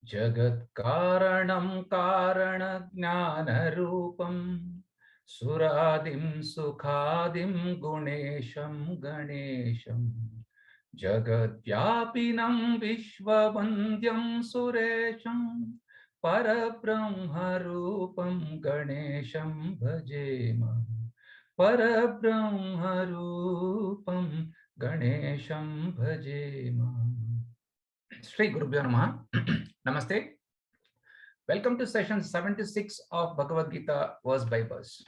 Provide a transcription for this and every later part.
Jagat Karanam Karana Jnana Rupam Suradim Sukhadim Gunesham Ganesham Jagat Vyapinam Vishwavandyam Suresham Parabrahma Rupam Ganesham Bhajema Parabrahma Rupam Ganesham Bhajema. Shri Gurubhyo Namaha. Namaste. Welcome to session 76 of Bhagavad Gita verse by verse.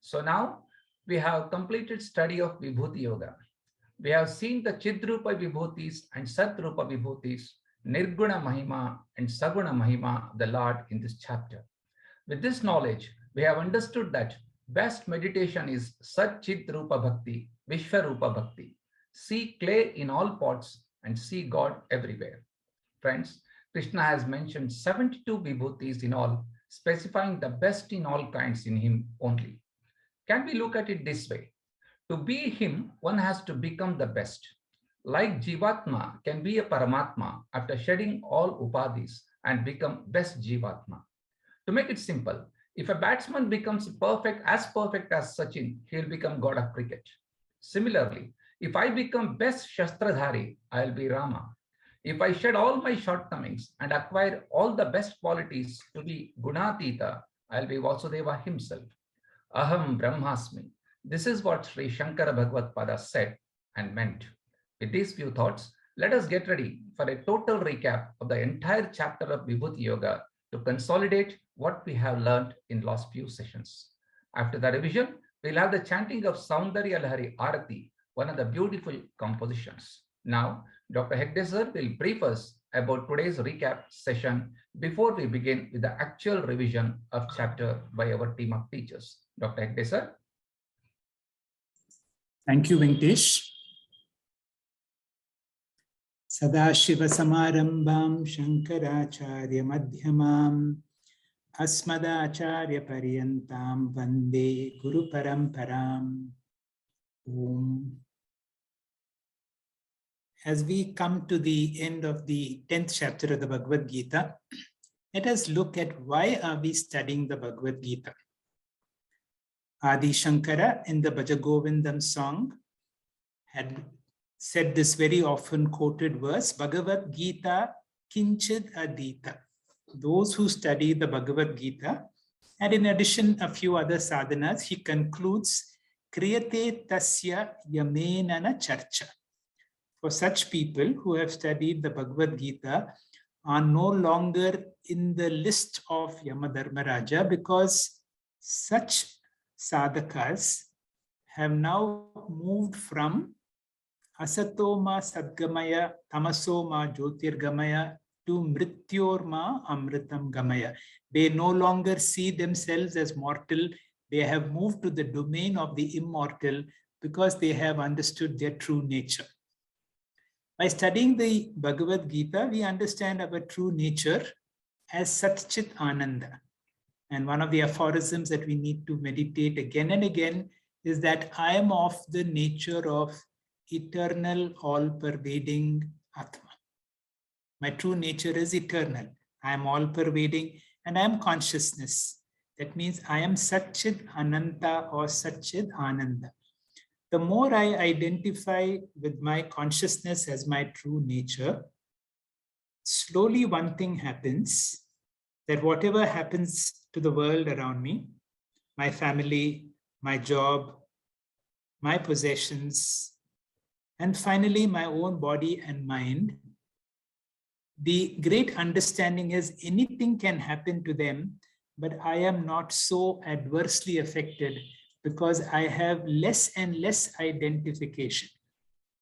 So now we have completed study of Vibhuti Yoga. We have seen the Chidrupa Vibhutis and Satrupa Vibhutis, Nirguna Mahima and Saguna Mahima of the Lord in this chapter. With this knowledge, we have understood that best meditation is Sat Chit Rupa Bhakti, Visva Rupa Bhakti. See clay in all pots and see God everywhere. Friends, Krishna has mentioned 72 vibhutis in all, specifying the best in all kinds in him only. Can we look at it this way? To be him, one has to become the best. Like Jivatma can be a Paramatma after shedding all upadhis and become best Jivatma. To make it simple, if a batsman becomes perfect as Sachin, he will become god of cricket. Similarly, if I become best Shastradhari, I will be Rama. If I shed all my shortcomings and acquire all the best qualities to be Gunatita, I'll be Vasudeva himself. Aham Brahmasmi. This is what Sri Shankara Bhagavad Pada said and meant. With these few thoughts, let us get ready for a total recap of the entire chapter of Vibhuti Yoga to consolidate what we have learned in last few sessions. After the revision, we'll have the chanting of Saundarya Lahari Arati, one of the beautiful compositions. Now, Dr. Hegde sir will brief us about today's recap session before we begin with the actual revision of chapter by our team of teachers. Dr. Hegde sir. Thank you, Venkatesh. Sadashiva Samarambam Shankaracharya Madhyamam Asmadacharya Paryantam Vande Guru Paramparam. Om. As we come to the end of the 10th chapter of the Bhagavad Gita, let us look at why are we studying the Bhagavad Gita. Adi Shankara in the Bhajagovindam song had said this very often quoted verse, Bhagavad Gita Kinchid Adita. Those who study the Bhagavad Gita, and in addition a few other sadhanas, he concludes, Kriyate Tasya Yamenana Charcha. For such people who have studied the Bhagavad Gita are no longer in the list of Yamadharmaraja because such sadhakas have now moved from Asatoma Sadgamaya Tamasoma Jyotirgamaya to Mrityorma Amritam Gamaya. They no longer see themselves as mortal. They have moved to the domain of the immortal because they have understood their true nature. By studying the Bhagavad Gita, we understand our true nature as Satchit Ananda. And one of the aphorisms that we need to meditate again and again is that I am of the nature of eternal, all-pervading Atma. My true nature is eternal. I am all-pervading and I am consciousness. That means I am Satchit Ananta or Satchit Ananda. The more I identify with my consciousness as my true nature, slowly one thing happens, that whatever happens to the world around me, my family, my job, my possessions, and finally my own body and mind, the great understanding is anything can happen to them, but I am not so adversely affected because I have less and less identification.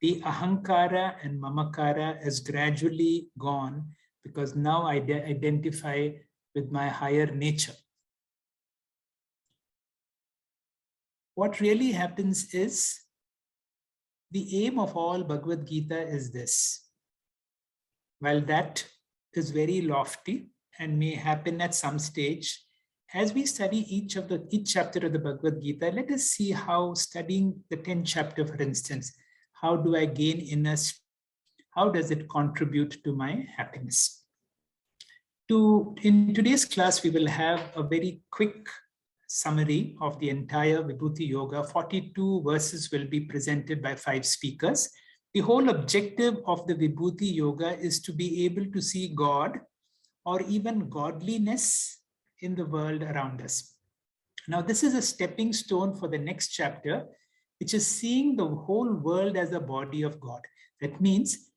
The ahankara and mamakara is gradually gone because now I identify with my higher nature. What really happens is, the aim of all Bhagavad Gita is this. While that is very lofty and may happen at some stage, as we study each chapter of the Bhagavad Gita, let us see how studying the 10th chapter, for instance, how do I gain inner strength? How does it contribute to my happiness? In today's class, we will have a very quick summary of the entire Vibhuti Yoga. 42 verses will be presented by 5 speakers. The whole objective of the Vibhuti Yoga is to be able to see God or even godliness in the world around us. Now, this is a stepping stone for the next chapter, which is seeing the whole world as a body of God. That means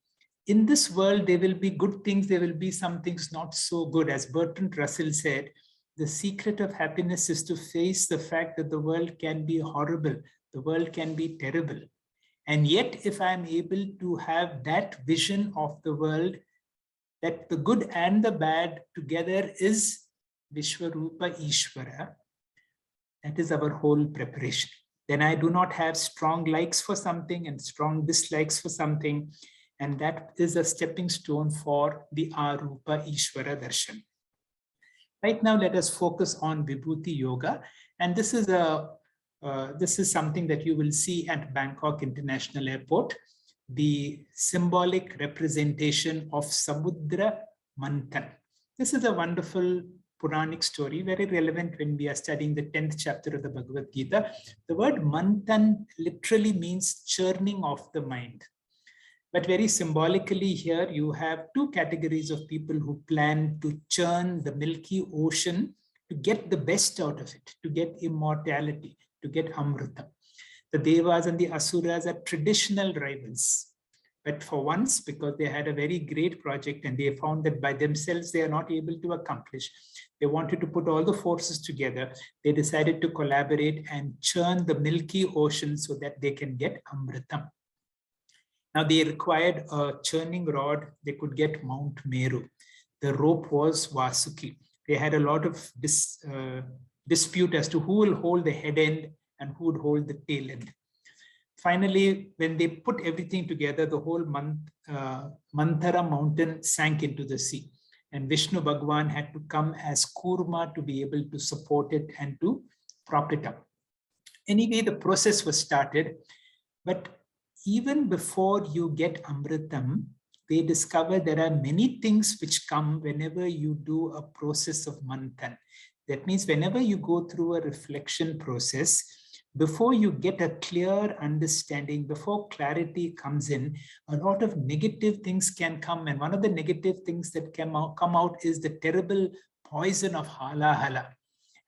in this world, there will be good things, there will be some things not so good. As Bertrand Russell said, the secret of happiness is to face the fact that the world can be horrible, the world can be terrible. And yet, if I'm able to have that vision of the world, that the good and the bad together is Visva Rupa Isvara, that is our whole preparation. Then I do not have strong likes for something and strong dislikes for something. And that is a stepping stone for the Arupa Isvara Darshan. Right now, let us focus on Vibhuti Yoga. And this is something that you will see at Bangkok International Airport, the symbolic representation of Samudra Manthan. This is a wonderful Puranic story, very relevant when we are studying the 10th chapter of the Bhagavad Gita. The word Manthan literally means churning of the mind. But very symbolically here, you have 2 categories of people who plan to churn the milky ocean to get the best out of it, to get immortality, to get Amrita. The Devas and the Asuras are traditional rivals. But for once, because they had a very great project and they found that by themselves they are not able to accomplish, they wanted to put all the forces together. They decided to collaborate and churn the milky ocean so that they can get Amritam. Now they required a churning rod. They could get Mount Meru. The rope was Vasuki. They had a lot of dispute as to who will hold the head end and who would hold the tail end. Finally, when they put everything together, the whole Manthara mountain sank into the sea. And Vishnu Bhagwan had to come as Kurma to be able to support it and to prop it up. Anyway, the process was started. But even before you get Amritam, they discover there are many things which come whenever you do a process of Manthan. That means whenever you go through a reflection process, before you get a clear understanding, before clarity comes in, a lot of negative things can come. And one of the negative things that come out is the terrible poison of halahala.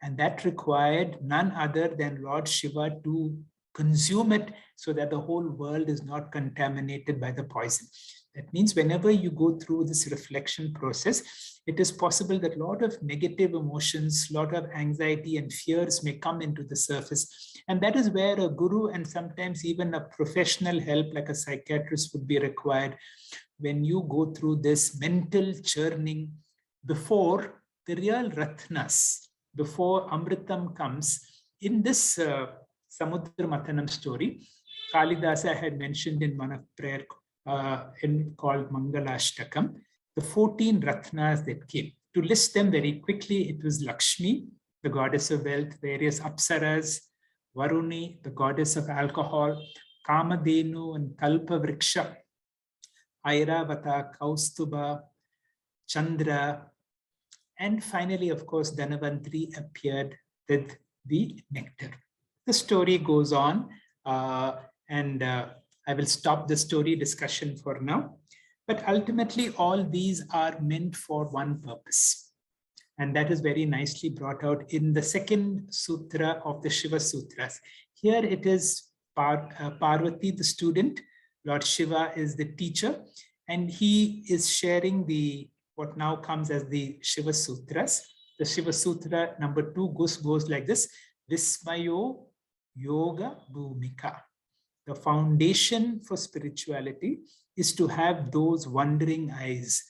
And that required none other than Lord Shiva to consume it so that the whole world is not contaminated by the poison. That means whenever you go through this reflection process, it is possible that a lot of negative emotions, a lot of anxiety and fears may come into the surface. And that is where a guru and sometimes even a professional help like a psychiatrist would be required when you go through this mental churning before the real ratnas, before Amritam comes. In this Samudra Mathanam story, Kalidasa had mentioned in one of prayer called Mangalashtakam, the 14 Ratnas that came. To list them very quickly, it was Lakshmi, the goddess of wealth, various Apsaras, Varuni, the goddess of alcohol, Kamadenu and Kalpavriksha, Airavata, Kaustuba, Chandra, and finally, of course, Dhanavantri appeared with the nectar. The story goes on, and I will stop the story discussion for now. But ultimately, all these are meant for one purpose. And that is very nicely brought out in the 2nd sutra of the Shiva Sutras. Here it is Parvati, the student. Lord Shiva is the teacher. And he is sharing what now comes as the Shiva Sutras. The Shiva Sutra number 2 goes like this. Vismayo Yoga Bhumika. The foundation for spirituality is to have those wondering eyes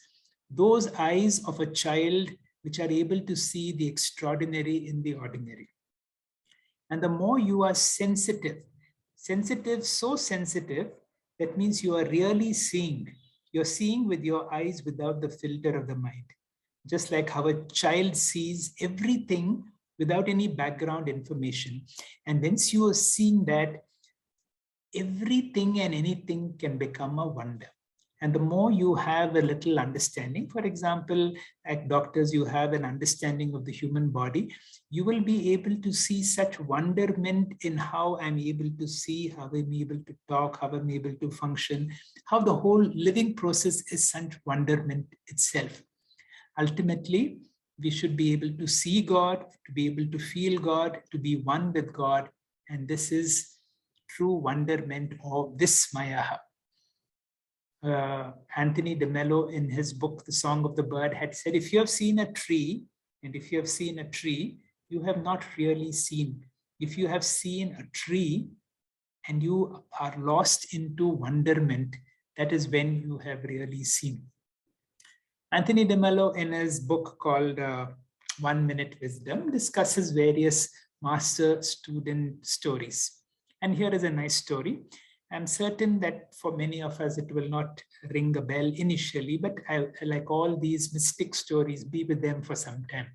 of a child which are able to see the extraordinary in the ordinary. And the more you are sensitive, so sensitive, that means you are really seeing. You're seeing with your eyes without the filter of the mind. Just like how a child sees everything without any background information. And once you are seeing that, everything and anything can become a wonder. And the more you have a little understanding, for example, like doctors, you have an understanding of the human body, you will be able to see such wonderment in how I'm able to see, how I'm able to talk, how I'm able to function, how the whole living process is such wonderment itself. Ultimately, we should be able to see God, to be able to feel God, to be one with God. And this is true wonderment of Vismayaha. Anthony de Mello, in his book, The Song of the Bird, had said, if you have seen a tree, and if you have seen a tree, you have not really seen. If you have seen a tree and you are lost into wonderment, that is when you have really seen. Anthony de Mello, in his book called 1 Minute Wisdom, discusses various master-student stories. And here is a nice story. I'm certain that for many of us, it will not ring a bell initially, but I like all these mystic stories, be with them for some time.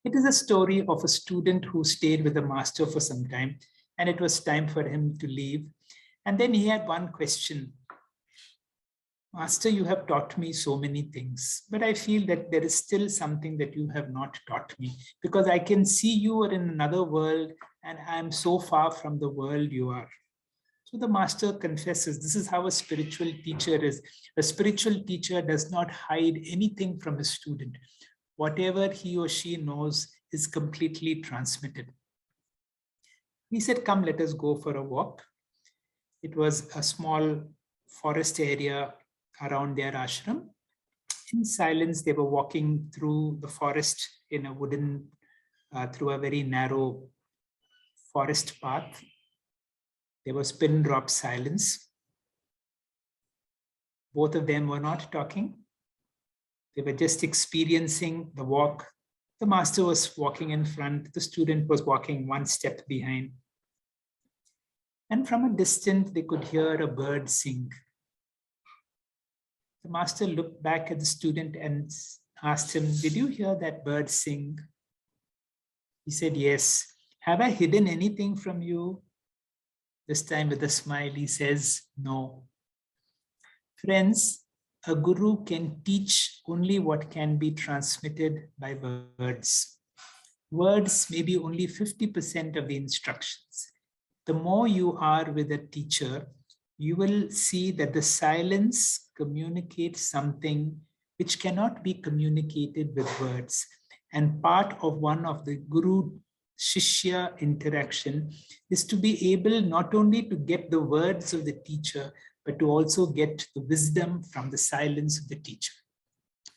It is a story of a student who stayed with the master for some time, and it was time for him to leave. And then he had one question. Master, you have taught me so many things, but I feel that there is still something that you have not taught me, because I can see you are in another world and I'm so far from the world you are. So the master confesses, this is how a spiritual teacher is. A spiritual teacher does not hide anything from a student. Whatever he or she knows is completely transmitted. He said, come, let us go for a walk. It was a small forest area around their ashram. In silence, they were walking through the forest in a wooden, through a very narrow forest path. There was pin drop silence. Both of them were not talking. They were just experiencing the walk. The master was walking in front. The student was walking one step behind. And from a distance, they could hear a bird sing. The master looked back at the student and asked him, did you hear that bird sing? He said, yes. Have I hidden anything from you? This time with a smile, he says, no. Friends, a guru can teach only what can be transmitted by words. Words may be only 50% of the instructions. The more you are with a teacher, you will see that the silence communicates something which cannot be communicated with words. And part of one of the guru-shishya interaction is to be able not only to get the words of the teacher, but to also get the wisdom from the silence of the teacher.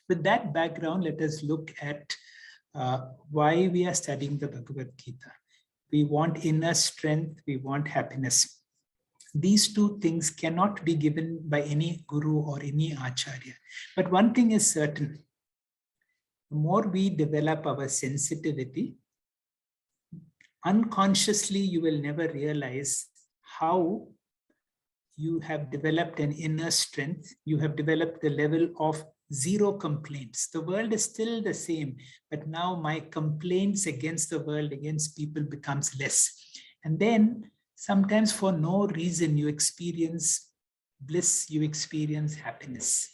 With that background, let us look at why we are studying the Bhagavad Gita. We want inner strength, we want happiness. These two things cannot be given by any guru or any acharya. But one thing is certain. The more we develop our sensitivity, unconsciously you will never realize how you have developed an inner strength. You have developed the level of zero complaints. The world is still the same, but now my complaints against the world, against people becomes less. And then sometimes for no reason you experience bliss, you experience happiness.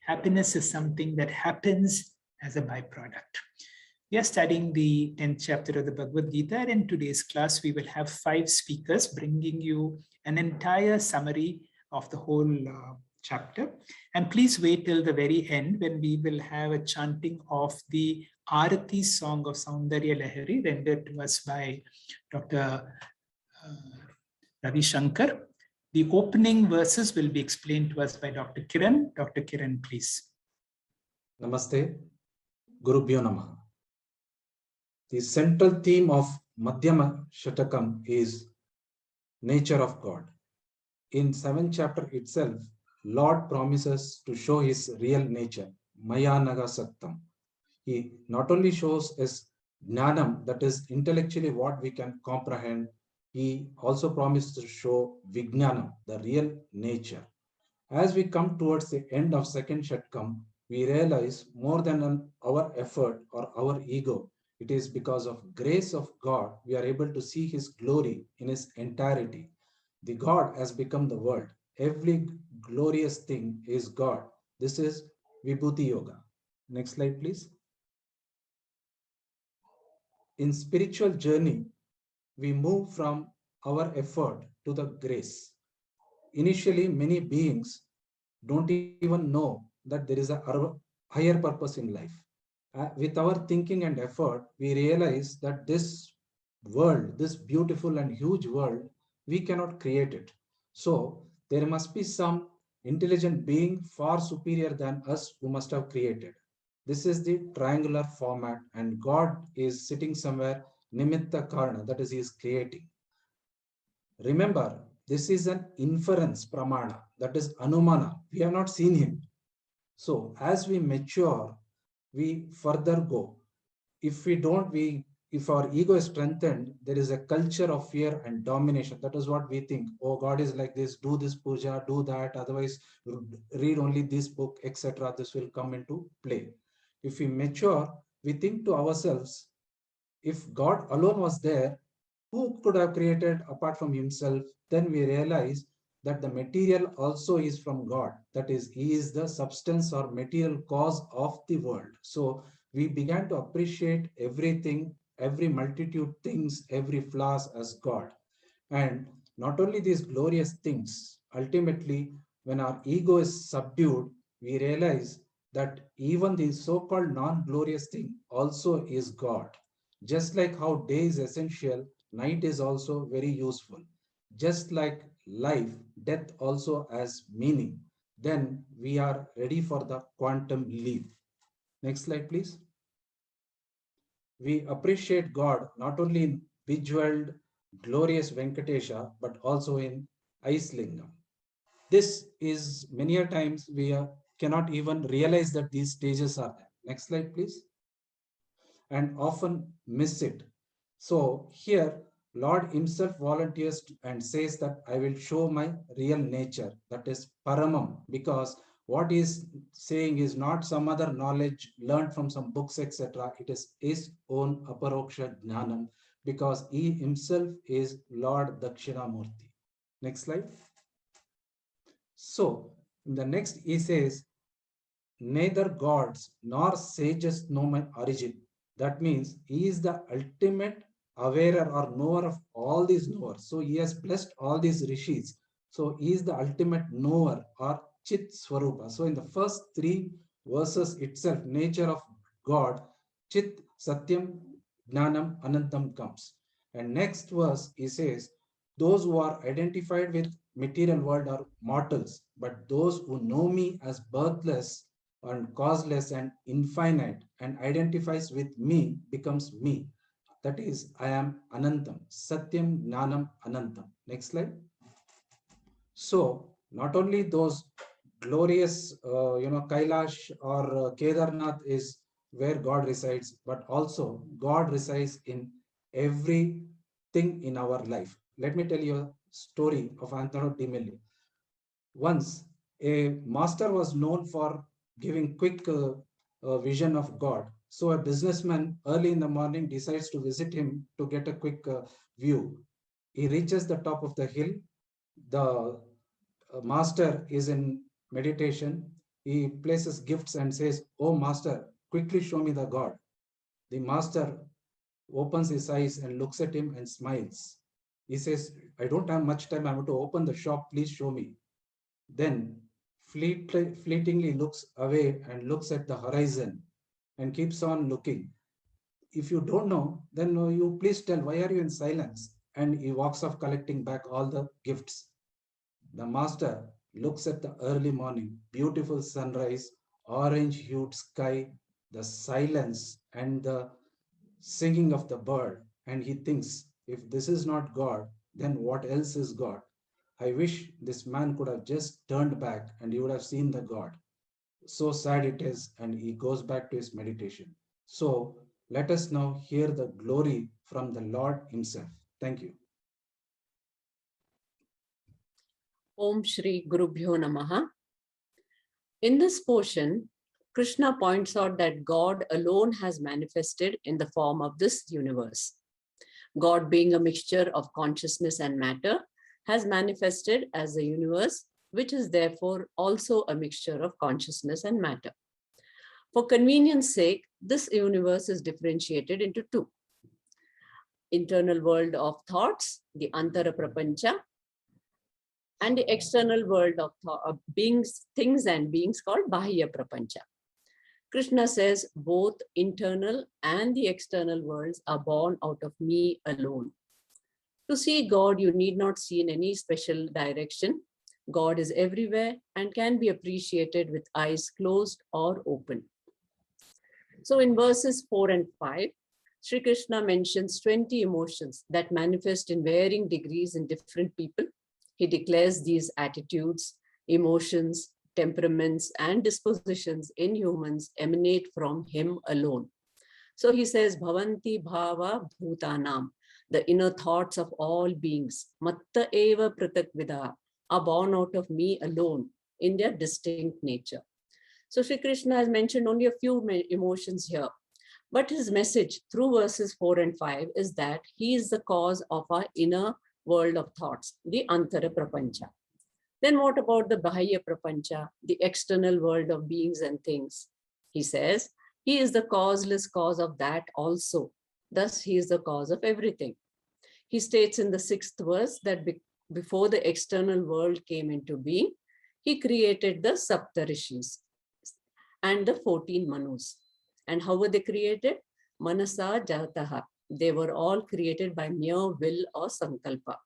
Happiness is something that happens as a byproduct. We are studying the 10th chapter of the Bhagavad Gita, and in today's class we will have 5 speakers bringing you an entire summary of the whole chapter. And please wait till the very end when we will have a chanting of the Arati song of Saundarya Lahari rendered to us by Dr. Ravi Shankar. The opening verses will be explained to us by Dr. Kiran. Dr. Kiran, please. Namaste. Gurubhyo Namaha. The central theme of Madhyama Shatakam is nature of God. In 7th chapter itself, Lord promises to show his real nature, Maya Naga Sattam. He not only shows us Jnanam, that is intellectually what we can comprehend, he also promised to show Vijnanam, the real nature. As we come towards the end of 2nd Shatkam, we realize more than our effort or our ego, it is because of grace of God, we are able to see his glory in his entirety. The God has become the world. Every glorious thing is God. This is Vibhuti Yoga. Next slide, please. In spiritual journey, we move from our effort to the grace. Initially, many beings don't even know that there is a higher purpose in life. With our thinking and effort, we realize that this world, this beautiful and huge world, we cannot create it. So there must be some intelligent being far superior than us who must have created. This is the triangular format, and God is sitting somewhere, Nimitta Karna, that is, he is creating. Remember, this is an inference pramana, that is Anumana. We have not seen him. So as we mature, we further go. If we don't, if our ego is strengthened, there is a culture of fear and domination. That is what we think. Oh, God is like this, do this puja, do that, otherwise read only this book, etc. This will come into play. If we mature, we think to ourselves, if God alone was there, who could have created apart from himself? Then we realize that the material also is from God. That is, he is the substance or material cause of the world. So we began to appreciate everything, every multitude things, every flaws as God. And not only these glorious things, ultimately, when our ego is subdued, we realize that even the so-called non-glorious thing also is God. Just like how day is essential, night is also very useful. Just like life, death also has meaning. Then we are ready for the quantum leap. Next slide, please. We appreciate God not only in bejeweled, glorious Venkatesha, but also in Icelingam. This is many a times we cannot even realize that these stages are there. Next slide, please. And often miss it. So here, Lord himself volunteers and says that I will show my real nature, that is Paramam, because what he is saying is not some other knowledge learned from some books, etc. It is his own Aparoksha Jnanam, because he himself is Lord Dakshinamurti. Next slide. So, in the next he says, neither gods nor sages know my origin. That means he is the ultimate awarer or knower of all these knowers. So he has blessed all these rishis. So he is the ultimate knower or Chit Swarupa. So in the first 3 verses itself, nature of God, Chit, Satyam, Jnanam, Anantam comes. And next verse he says, those who are identified with material world are mortals, but those who know me as birthless and causeless and infinite and identifies with me becomes me. That is, I am Anantam. Satyam, Jnanam, Anantam. Next slide. So, not only those glorious, Kailash or Kedarnath is where God resides, but also God resides in everything in our life. Let me tell you a story of Anthony Dimeli. Once, a master was known for giving quick vision of God. So a businessman early in the morning decides to visit him to get a quick view. He reaches the top of the hill. The master is in meditation. He places gifts and says, "Oh master, quickly show me the God." The master opens his eyes and looks at him and smiles. He says, "I don't have much time. I want to open the shop. Please show me." Then fleetingly looks away and looks at the horizon and keeps on looking. If you don't know, then you please tell, why are you in silence? And he walks off collecting back all the gifts. The master looks at the early morning, beautiful sunrise, orange-hued sky, the silence and the singing of the bird. And he thinks, if this is not God, then what else is God? I wish this man could have just turned back and he would have seen the God. So sad it is, and he goes back to his meditation. So let us now hear the glory from the Lord himself. Thank you. Om Shri Gurubhyo Namaha. In this portion, Krishna points out that God alone has manifested in the form of this universe. God, being a mixture of consciousness and matter, has manifested as the universe which is therefore also a mixture of consciousness and matter. For convenience sake, this universe is differentiated into two: internal world of thoughts, the Antara Prapancha, and the external world of beings, things and beings called Bahya Prapancha. Krishna says both internal and the external worlds are born out of me alone. To see God, you need not see in any special direction. God is everywhere and can be appreciated with eyes closed or open. So in verses 4 and 5, Sri Krishna mentions 20 emotions that manifest in varying degrees in different people. He declares these attitudes, emotions, temperaments, and dispositions in humans emanate from him alone. So he says, Bhavanti Bhava Bhutanam, the inner thoughts of all beings, Matta Eva Pratak Vidha, are born out of me alone in their distinct nature. So Sri Krishna has mentioned only a few emotions here, but his message through verses 4 and 5 is that he is the cause of our inner world of thoughts, the Antara Prapancha. Then what about the Bahya Prapancha, the external world of beings and things? He says, he is the causeless cause of that also. Thus, he is the cause of everything. He states in the 6th verse that before the external world came into being, he created the Saptarishis and the 14 Manus. And how were they created? Manasa Jataha. They were all created by mere will or sankalpa.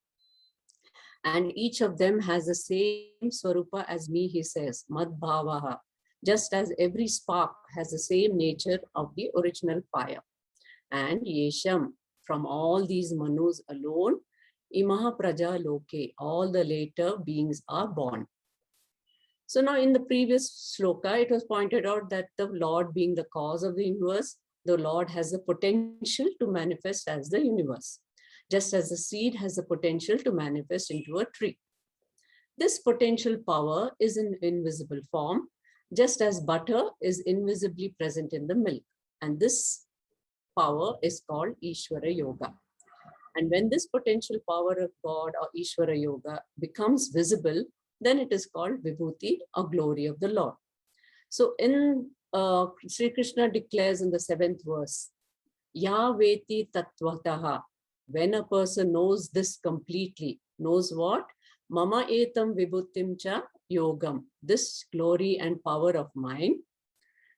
And each of them has the same Swarupa as me, he says, Mad Bhavaha, just as every spark has the same nature of the original fire. And Yesham, from all these Manus alone, Imaha Praja Loke, all the later beings are born. So now in the previous shloka, it was pointed out that the Lord being the cause of the universe, the Lord has the potential to manifest as the universe, just as the seed has the potential to manifest into a tree. This potential power is in invisible form, just as butter is invisibly present in the milk. And this power is called Ishvara Yoga. And when this potential power of God or Ishvara Yoga becomes visible, then it is called Vibhuti or glory of the Lord. So in Sri Krishna declares in the 7th verse, Ya veti tattvataha, when a person knows this completely, knows what? Mama etam vibhutim cha yogam, this glory and power of mine,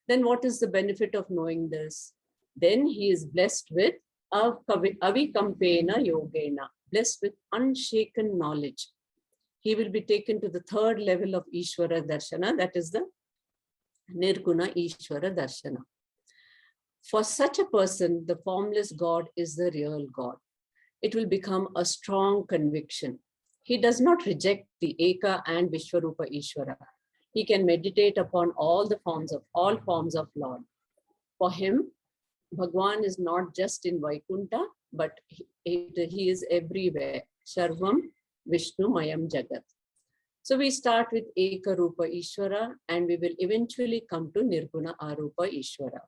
then what is the benefit of knowing this? Then he is blessed with avikampena yogena, blessed with unshaken knowledge. He will be taken to the 3rd level of Ishvara Darshana, that is the Nirguna Isvara Jnanam. For such a person, the formless God is the real God. It will become a strong conviction. He does not reject the Eka and Visva Rupa Ishvara. He can meditate upon all forms of Lord. For him, Bhagwan is not just in Vaikuntha, but he is everywhere. Sarvam Vishnu Mayam Jagat. So we start with Eka Rupa Ishvara and we will eventually come to Nirguna Arupa Ishvara.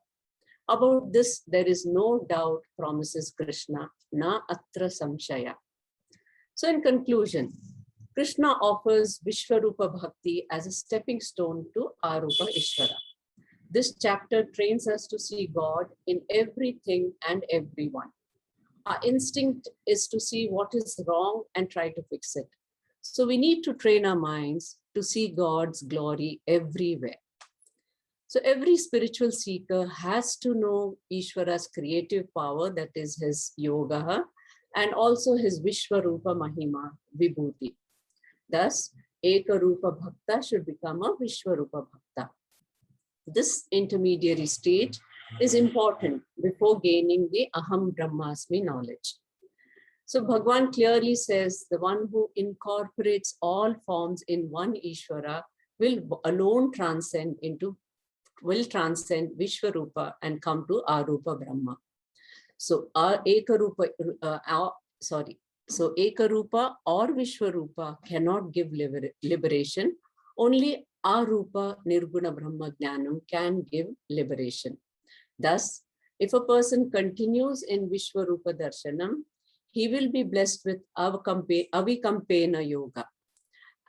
About this, there is no doubt, promises Krishna, na atra samshaya. So in conclusion, Krishna offers Visva Rupa Bhakti as a stepping stone to Arupa Ishvara. This chapter trains us to see God in everything and everyone. Our instinct is to see what is wrong and try to fix it. So we need to train our minds to see God's glory everywhere. So every spiritual seeker has to know Ishvara's creative power, that is his yoga, and also his Visva Rupa Mahima, Vibhuti. Thus, Eka Rupa Bhakta should become a Visva Rupa Bhakta. This intermediary stage is important before gaining the Aham Brahmasmi knowledge. So Bhagwan clearly says the one who incorporates all forms in one Ishvara will alone transcend Visva Rupa and come to Arupa Brahma. So Eka Rupa or Visva Rupa cannot give liberation. Only Arupa Nirguna Brahma Jnanam can give liberation. Thus, if a person continues in Visva Rupa Darshanam, he will be blessed with Avikampena Yoga.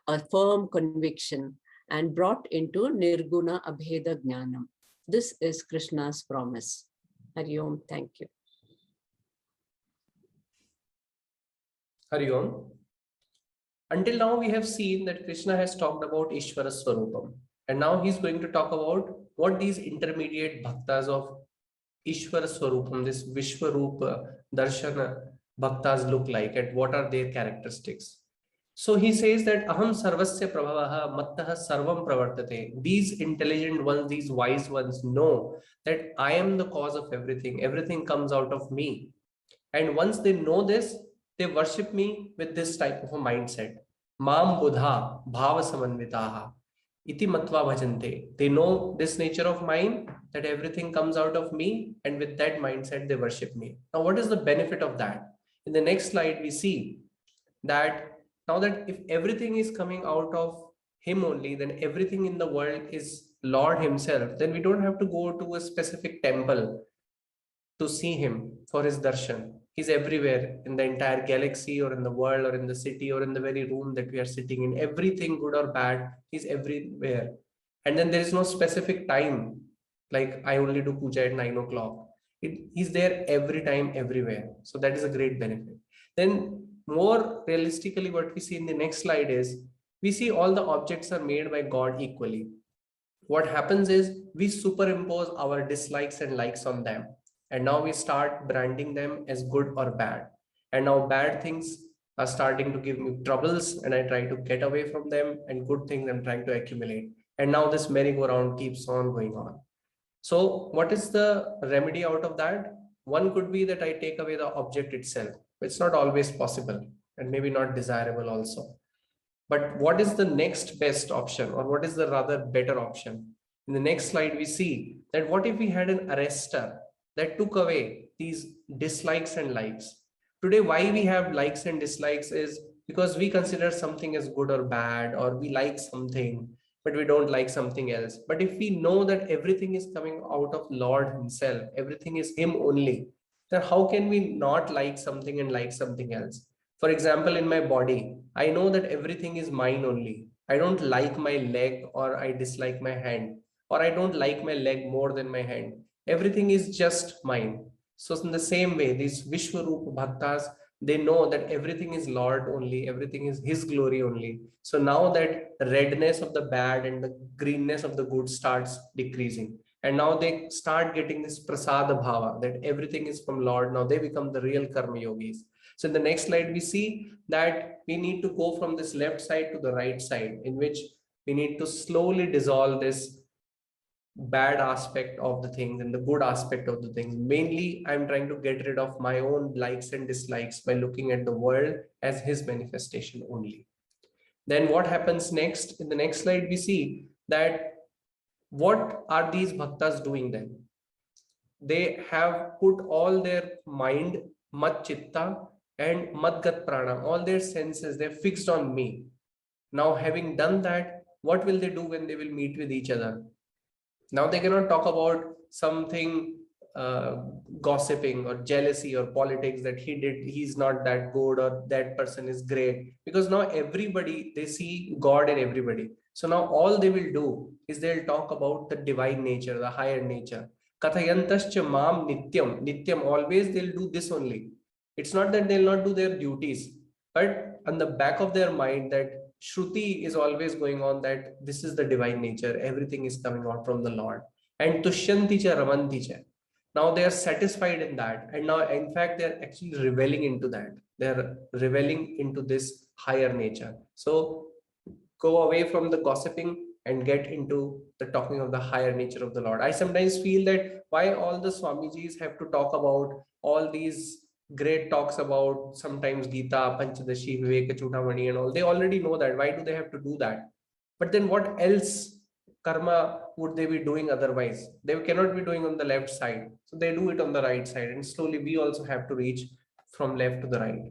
a firm conviction, and brought into Nirguna Abheda Jnanam. This is Krishna's promise. Hari Om. Thank you. Hari Om. Until now, we have seen that Krishna has talked about Ishvara Swarupam. And now he's going to talk about what these intermediate bhaktas of Ishvara Swarupam, this Visva Rupa, darsanam bhaktas look like, and what are their characteristics. So he says that Aham Sarvasya Prabhavaha Mattaha Sarvam Pravartate. These intelligent ones, these wise ones know that I am the cause of everything. Everything comes out of me. And once they know this, they worship me with this type of a mindset. Mam Buddha Bhava Samanvitaha Iti Matva Bhajante. They know this nature of mine, that everything comes out of me, and with that mindset they worship me. Now, what is the benefit of that? In the next slide, we see that now that if everything is coming out of him only, then everything in the world is Lord himself. Then we don't have to go to a specific temple to see him for his darshan. He's everywhere in the entire galaxy, or in the world, or in the city, or in the very room that we are sitting in. Everything, good or bad, he's everywhere. And then there is no specific time, like I only do puja at 9 o'clock. He's there every time, everywhere. So that is a great benefit. Then more realistically, what we see in the next slide is, we see all the objects are made by God equally. What happens is we superimpose our dislikes and likes on them. And now we start branding them as good or bad. And now bad things are starting to give me troubles, and I try to get away from them, and good things I'm trying to accumulate. And now this merry-go-round keeps on going on. So what is the remedy out of that? One could be that I take away the object itself. It's not always possible, and maybe not desirable also. But what is the next best option, or what is the rather better option? In the next slide, we see that what if we had an arrestor that took away these dislikes and likes. Today, why we have likes and dislikes is because we consider something as good or bad, or we like something, but we don't like something else. But if we know that everything is coming out of Lord himself, everything is him only, then how can we not like something and like something else? For example, in my body, I know that everything is mine only. I don't like my leg, or I dislike my hand, or I don't like my leg more than my hand. Everything is just mine. So in the same way, these Visva Rupa Bhaktas, they know that everything is Lord only, everything is his glory only. So now that redness of the bad and the greenness of the good starts decreasing. And now they start getting this prasada bhava, that everything is from Lord. Now they become the real karma yogis. So in the next slide, we see that we need to go from this left side to the right side, in which we need to slowly dissolve this bad aspect of the things and the good aspect of the things. Mainly, I'm trying to get rid of my own likes and dislikes by looking at the world as his manifestation only. Then what happens next? In the next slide, we see that what are these bhaktas doing then? They have put all their mind, mat chitta and madgat prana, all their senses, they're fixed on me. Now, having done that, what will they do when they will meet with each other? Now they cannot talk about something gossiping or jealousy or politics, that he's not that good, or that person is great, because now everybody, they see God in everybody. So now all they will do is they'll talk about the divine nature, the higher nature. Kathayantascha mam nityam, nityam, always they'll do this only. It's not that they'll not do their duties, but on the back of their mind, that Shruti is always going on, that this is the divine nature, everything is coming out from the Lord. And Tushyanti cha Ramanti cha. Now they are satisfied in that. And now, in fact, they're actually reveling into that. They're reveling into this higher nature. So go away from the gossiping and get into the talking of the higher nature of the Lord. I sometimes feel that why all the Swamijis have to talk about all these great talks about sometimes Gita, Panchadashi, Viveka Chudamani and all. They already know that. Why do they have to do that? But then what else karma would they be doing otherwise? They cannot be doing on the left side. So they do it on the right side. And slowly we also have to reach from left to the right.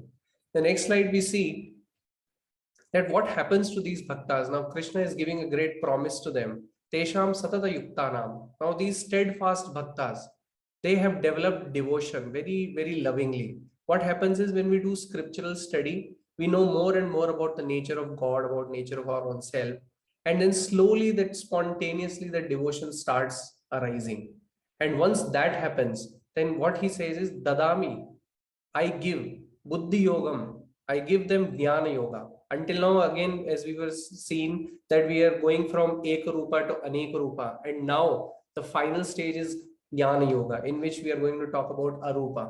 The next slide, we see that what happens to these bhaktas. Now Krishna is giving a great promise to them. Tesham satata yuktanam. Now these steadfast bhaktas, they have developed devotion very, very lovingly. What happens is when we do scriptural study, we know more and more about the nature of God, about nature of our own self. And then slowly, that spontaneously, that devotion starts arising. And once that happens, then what he says is, Dadami, I give Buddhi Yogam, I give them Jnana Yoga. Until now, again, as we were seeing, that we are going from Eka Rupa to Aneka Rupa. And now the final stage is Jnana Yoga, in which we are going to talk about Arupa,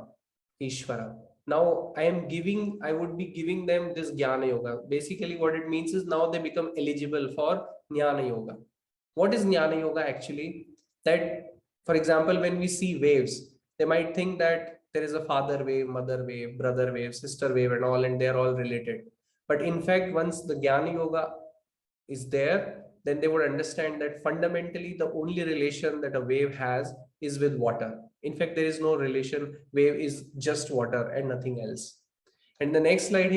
Ishvara. Now I would be giving them this Jnana Yoga. Basically, what it means is now they become eligible for Jnana Yoga. What is Jnana Yoga actually? That, for example, when we see waves, they might think that there is a father wave, mother wave, brother wave, sister wave, and all, and they are all related. But in fact, once the Jnana Yoga is there, then they would understand that fundamentally the only relation that a wave has is with water. In fact, there is no relation. Wave is just water and nothing else. And the next slide,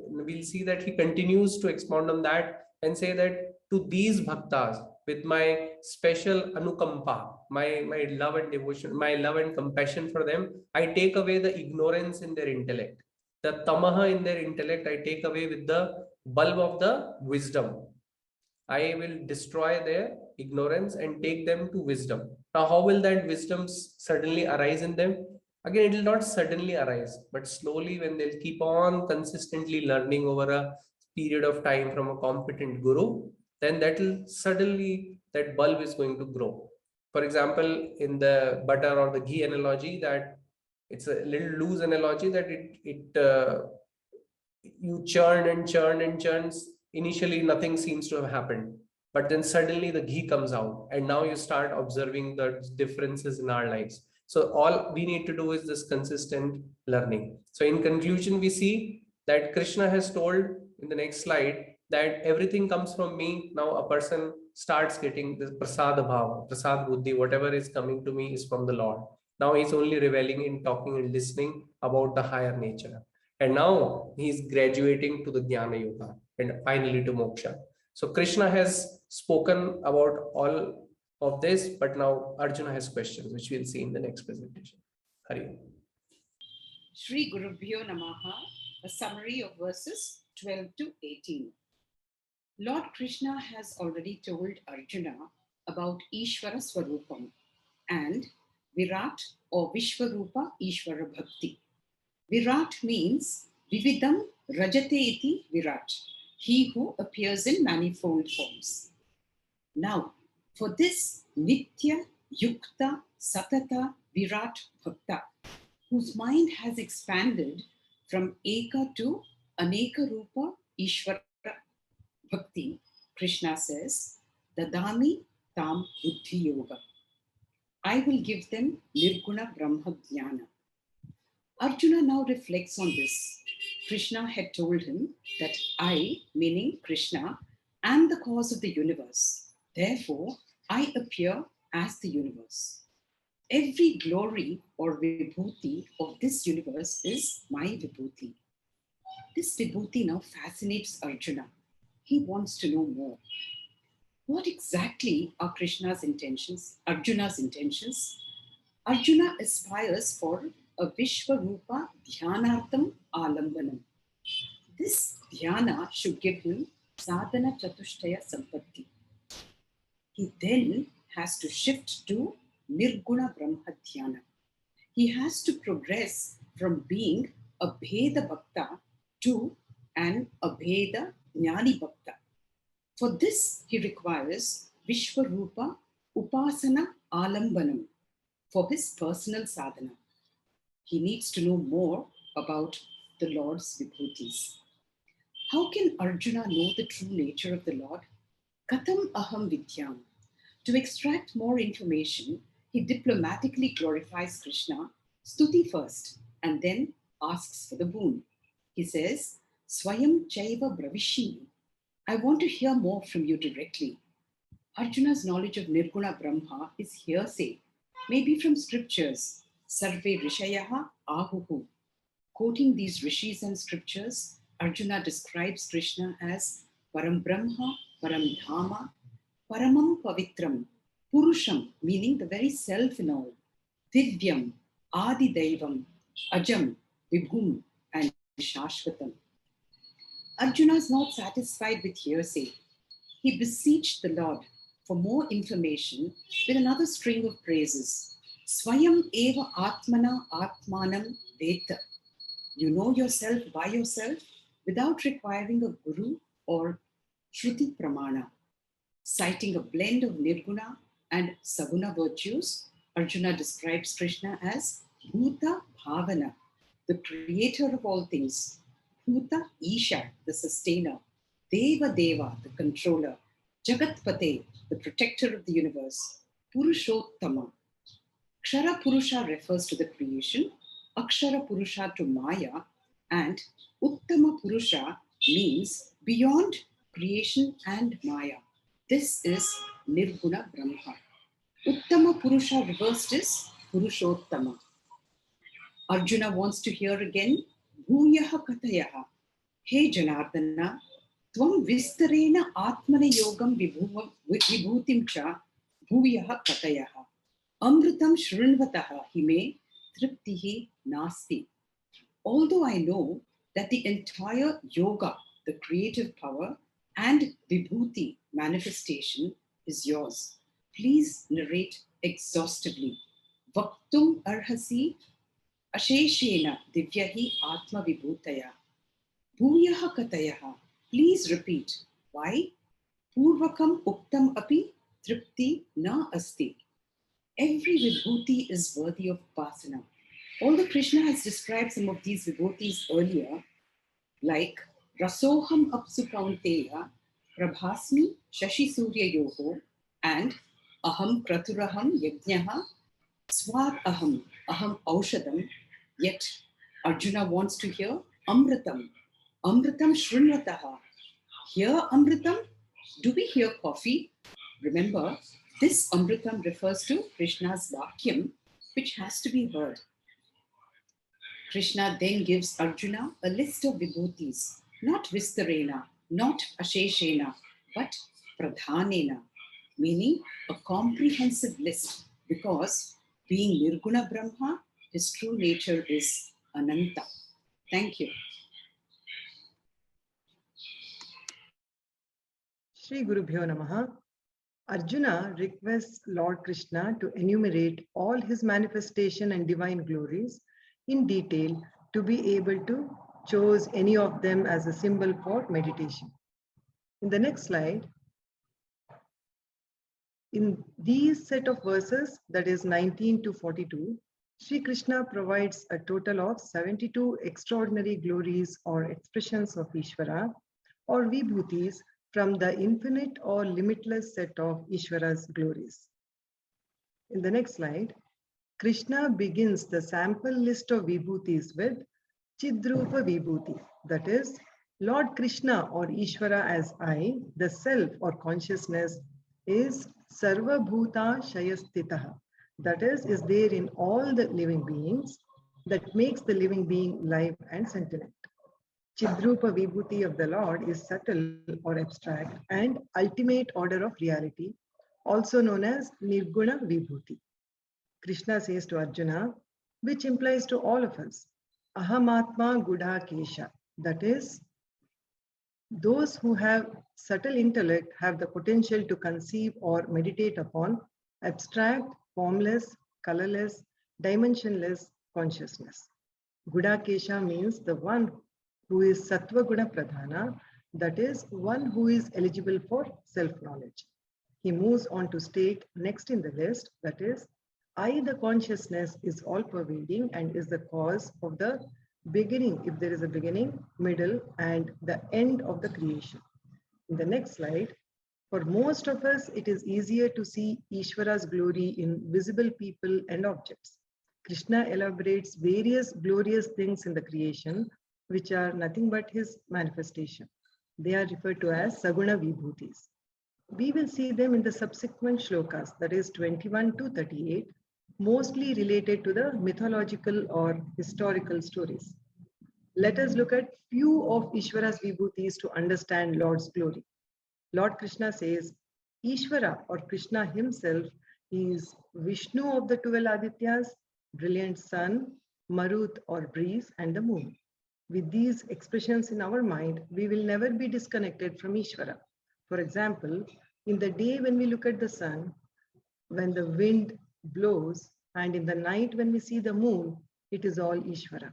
we'll see that he continues to expound on that and say that to these bhaktas, with my special anukampa, my love and devotion, my love and compassion for them, I take away the ignorance in their intellect. The tamaha in their intellect, I take away with the bulb of the wisdom. I will destroy their ignorance and take them to wisdom. Now, how will that wisdom suddenly arise in them? Again, it will not suddenly arise, but slowly, when they'll keep on consistently learning over a period of time from a competent guru, then that will suddenly, that bulb is going to grow. For example, in the butter or the ghee analogy, that it's a little loose analogy, that you churn and churn and churns. Initially, nothing seems to have happened, but then suddenly the ghee comes out, and now you start observing the differences in our lives. So all we need to do is this consistent learning. So in conclusion, we see that Krishna has told in the next slide that everything comes from me. Now a person starts getting this prasad bhava, prasad buddhi, whatever is coming to me is from the Lord. Now he's only reveling in talking and listening about the higher nature. And now he's graduating to the Jnana Yoga and finally to moksha. So Krishna has spoken about all of this, but now Arjuna has questions, which we'll see in the next presentation. Hari Om. Shri Gurubhyo Namaha, a summary of verses 12 to 18. Lord Krishna has already told Arjuna about Ishvara Swarupam and Virat or Visva Rupa Ishvara Bhakti. Virat means Vividam Rajate iti Virat, he who appears in manifold forms. Now, for this Nitya Yukta Satata Virat Bhakta, whose mind has expanded from Eka to Aneka Rupa Ishvara Bhakti, Krishna says, Dadami Tam Buddhi Yoga. I will give them Nirguna Brahma Jnana. Arjuna now reflects on this. Krishna had told him that I, meaning Krishna, am the cause of the universe. Therefore, I appear as the universe. Every glory or Vibhuti of this universe is my Vibhuti. This Vibhuti now fascinates Arjuna. He wants to know more. What exactly are Krishna's intentions, Arjuna's intentions? Arjuna aspires for a Visva Rupa Dhyanartham Alambanam. This dhyana should give him sadhana chatushtaya sampatti. He then has to shift to Nirguna Brahma Dhyana. He has to progress from being a Bheda Bhakta to an Abheda Jnani Bhakta. For this, he requires Visva Rupa Upasana Alambanam for his personal sadhana. He needs to know more about the Lord's Vibhutis. How can Arjuna know the true nature of the Lord? Katham aham vidyam. To extract more information, he diplomatically glorifies Krishna, stuti first, and then asks for the boon. He says, Swayam chaiva bravishini. I want to hear more from you directly. Arjuna's knowledge of Nirguna Brahma is hearsay, maybe from scriptures. Sarve Rishayaha Ahuhu. Quoting these rishis and scriptures, Arjuna describes Krishna as Param Brahma, Param Dhama, Paramam Pavitram, Purusham, meaning the very self in all, Divyam, Adi Daivam, Ajam, Vibhum, and Shashvatam. Arjuna is not satisfied with hearsay. He beseeched the Lord for more information with another string of praises. Swayam eva atmana atmanam veta. You know yourself by yourself without requiring a guru or shruti pramana. Citing a blend of nirguna and saguna virtues, Arjuna describes Krishna as Bhuta Bhavana, the creator of all things, Bhuta Isha, the sustainer, Deva Deva, the controller, Jagatpate, the protector of the universe, Purushottama. Kshara Purusha refers to the creation, Akshara Purusha to Maya, and Uttama Purusha means beyond creation and Maya. This is Nirguna Brahma. Uttama Purusha reversed is Purushottama. Arjuna wants to hear again, Bhuyaha Katayaha. Hey Janardana, Tvam Vistarena Atmana Yogam Vibhutim Cha Bhuyaha Katayaha. Amritam Shrinvataha Hime Triptihi Nasti. Although I know that the entire yoga, the creative power, and Vibhuti, manifestation, is yours, please narrate exhaustively. Vaktum arhasi asheshena divyahi atma vibhutaya. Bhuyaha katayaha. Please repeat. Why? Purvakam uktam api tripti na asti. Every vibhuti is worthy of upasana. Although Krishna has described some of these vibhutis earlier, like Rasoham Apsu Kaunteya, Prabhasmi Shashi Surya Yoho, and Aham Kraturaham Yajnaha, Swat Aham Aushadam, yet Arjuna wants to hear Amritam, Amritam Shrinvataha. Hear Amritam? Do we hear coffee? Remember, this Amritam refers to Krishna's Vakyam, which has to be heard. Krishna then gives Arjuna a list of vibhutis, not Vistarena, not Asheshena, but Pradhanena, meaning a comprehensive list, because being Nirguna Brahma, his true nature is Ananta. Thank you. Shri Gurubhyo Namaha. Arjuna requests Lord Krishna to enumerate all his manifestation and divine glories in detail to be able to choose any of them as a symbol for meditation. In the next slide, in these set of verses, that is 19 to 42, Sri Krishna provides a total of 72 extraordinary glories or expressions of Ishvara or Vibhutis from the infinite or limitless set of Ishvara's glories. In the next slide, Krishna begins the sample list of Vibhutis with Chidrupa Vibhuti, that is, Lord Krishna or Ishvara as I, the self or consciousness, is Sarva Bhuta Shayastitaha, that is there in all the living beings, that makes the living being live and sentient. Chidrupa Vibhuti of the Lord is subtle or abstract and ultimate order of reality, also known as Nirguna Vibhuti. Krishna says to Arjuna, which implies to all of us, Ahamatma Gudha Kesha, that is, those who have subtle intellect have the potential to conceive or meditate upon abstract, formless, colorless, dimensionless consciousness. Gudha Kesha means the one who is Sattva Guna Pradhana, that is, one who is eligible for self-knowledge. He moves on to state next in the list, that is, I, the consciousness, is all-pervading and is the cause of the beginning, if there is a beginning, middle, and the end of the creation. In the next slide, for most of us, it is easier to see Ishvara's glory in visible people and objects. Krishna elaborates various glorious things in the creation, which are nothing but his manifestation. They are referred to as Saguna Vibhutis. We will see them in the subsequent shlokas, that is 21 to 38, mostly related to the mythological or historical stories. Let us look at few of Ishvara's Vibhutis to understand Lord's glory. Lord Krishna says, Ishvara or Krishna himself is Vishnu of the 12 Adityas, brilliant sun, Marut or breeze, and the moon. With these expressions in our mind, we will never be disconnected from Ishvara. For example, in the day when we look at the sun, when the wind blows, and in the night when we see the moon, it is all Ishvara.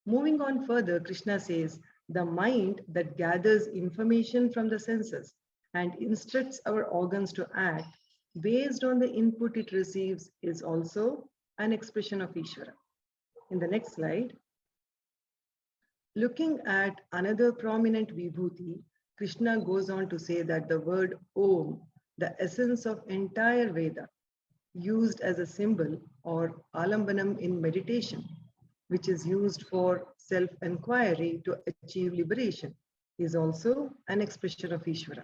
Moving on further, Krishna says, the mind that gathers information from the senses and instructs our organs to act based on the input it receives is also an expression of Ishvara. In the next slide, looking at another prominent Vibhuti, Krishna goes on to say that the word Om, the essence of entire Veda, used as a symbol or alambanam in meditation, which is used for self-inquiry to achieve liberation, is also an expression of Ishvara.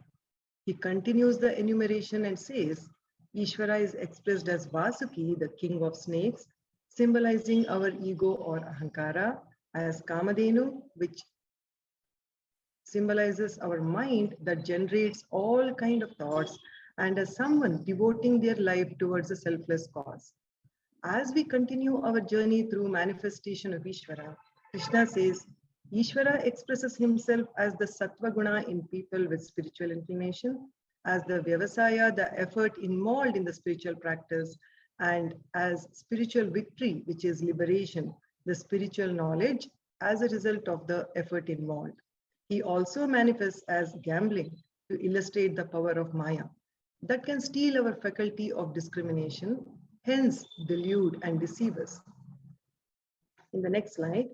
He continues the enumeration and says, Ishvara is expressed as Vasuki, the king of snakes, symbolizing our ego or ahankara, as Kamadhenu, which symbolizes our mind that generates all kinds of thoughts, and as someone devoting their life towards a selfless cause. As we continue our journey through manifestation of Ishvara, Krishna says, Ishvara expresses himself as the Sattva Guna in people with spiritual inclination, as the Vyavasaya, the effort involved in the spiritual practice, and as spiritual victory, which is liberation, the spiritual knowledge as a result of the effort involved. He also manifests as gambling to illustrate the power of Maya that can steal our faculty of discrimination, hence delude and deceive us. In the next slide,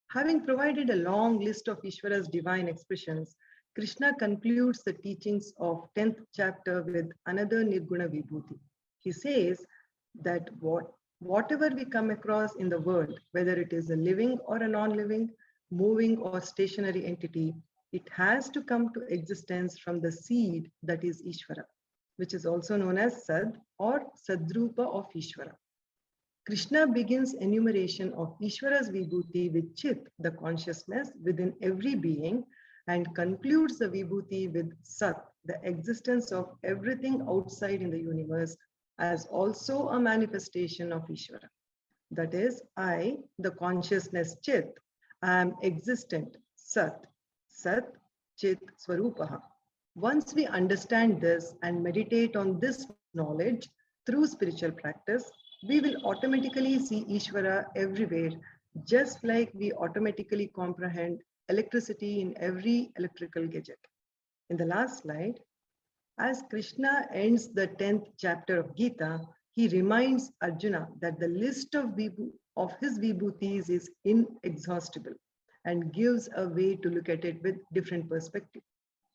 having provided a long list of Ishvara's divine expressions, Krishna concludes the teachings of 10th chapter with another Nirguna Vibhuti. He says that whatever we come across in the world, whether it is a living or a non-living, moving or stationary entity, it has to come to existence from the seed that is Ishvara, which is also known as Sad or Sadrupa of Ishvara. Krishna begins enumeration of Ishvara's Vibhuti with Chit, the consciousness within every being, and concludes the Vibhuti with Sat, the existence of everything outside in the universe, as also a manifestation of Ishvara. That is, I, the consciousness Chit, am existent, Sat, Sat, Chit, Swarupaha. Once we understand this and meditate on this knowledge through spiritual practice, we will automatically see Ishvara everywhere, just like we automatically comprehend electricity in every electrical gadget. In the last slide, as Krishna ends the 10th chapter of Gita, he reminds Arjuna that the list of his Vibhutis is inexhaustible and gives a way to look at it with different perspective.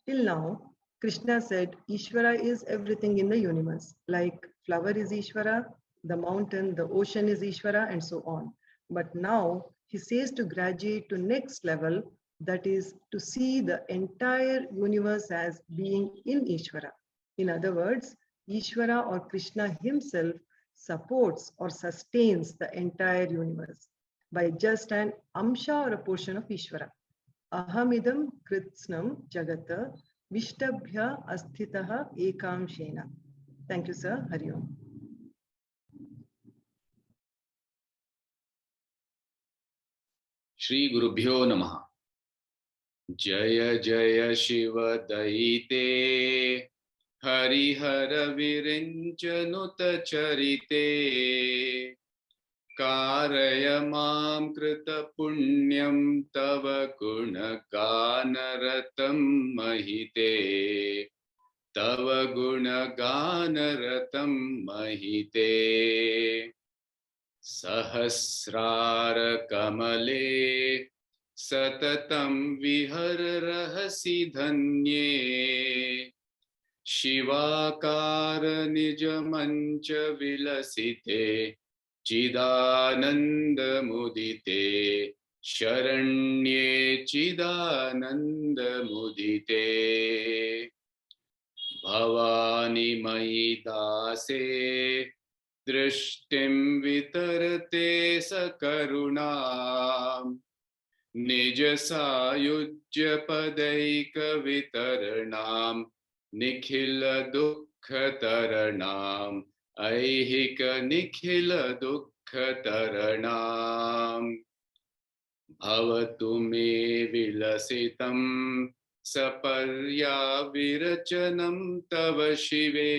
Till now, Krishna said Ishvara is everything in the universe, like flower is Ishvara, the mountain, the ocean is Ishvara, and so on. But now he says to graduate to next level, that is to see the entire universe as being in Ishvara. In other words, Ishvara or Krishna himself supports or sustains the entire universe by just an amsha or a portion of Ishvara. Ahamidam kritsnam jagata vishtabhya asthitaha ekam shena. Thank you, sir. Hari Om. Shri Gurubhyo Namaha. Jaya Jaya Shiva Daite Harihara Virinchanuta Charite Karaya Mam Krita Punyam Tava Guna Ganaratam Mahite Tava Guna Ganaratam Mahite Sahasrara Kamale Satatam Vihar Rahasi Dhanye Shivakara Nijamancha Vilasite Chidananda Mudite Sharanye Chidananda Mudite Bhavani Mahidase Drishtim Vitarate Sakarunam Nijasa Yujya Padaika Vitaranam Nikhila Dukha Taranam Aihika Nikhila Dukha Taranam भवतु मे विलसितं सपर्याविरचनं तव शिवे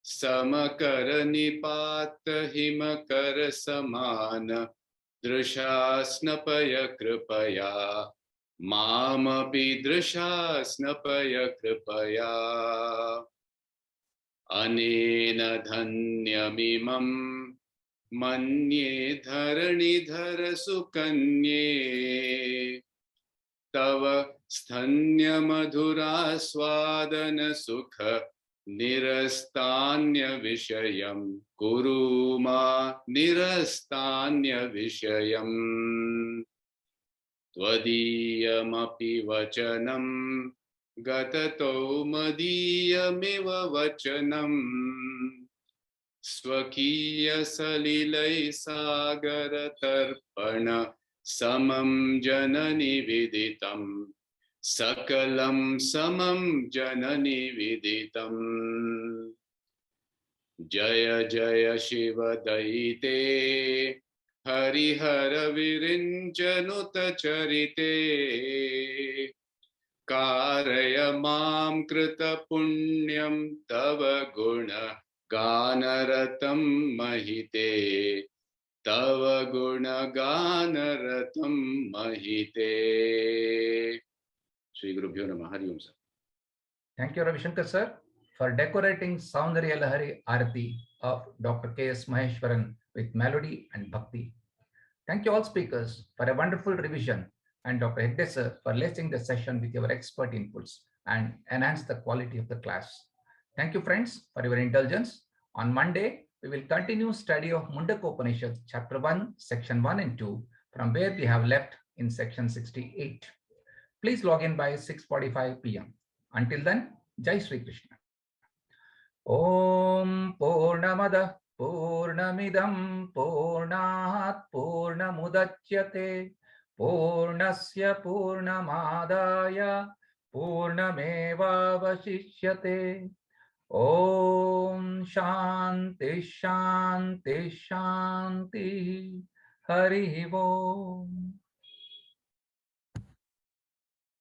समकर निपात हिमकर समान दृशास्नपय कृपया मामपि दृशास्नपय कृपया अनेन धन्यमिमं मन्ये धरणिधर सुकन्ये तव स्तन्यमधुरास्वादन सुख निरस्तान्य विषयं कुरु मा निरस्तान्य विषयम् त्वदीयमपि वचनं गततो मदीयमिव वचनम् स्वकीयसलिलै सागरतर्पण समं जननि विदितम् सकलं समं जननि विदितम् जय जय शिव दयिते हरिहर विरिञ्चनुत चरिते कारय मां कृतपुण्यं तव गुण गानरतं महिते तव गुण गानरतं महिते श्री गुरुभ्यो नमः हरि ओम sir Thank you, Ravi Shankar sir, for decorating Soundarya Lahari Arati of Dr. K.S. Maheshwaran with melody and bhakti. Thank you all speakers for a wonderful revision, and Dr. Hegde sir for lacing the session with your expert inputs and enhance the quality of the class. Thank you friends for your indulgence. On Monday, we will continue study of Mundaka Upanishad, chapter 1, section 1 and 2, from where we have left in section 68. Please log in by 6:45 p.m. Until then, Jai Sri Krishna. Om Purnamada Purnamidam Purnat Purnamudachyate Purnasya Purnamadaya Purnamevavashishyate. Om Shanti Shanti Shanti. Hari Om.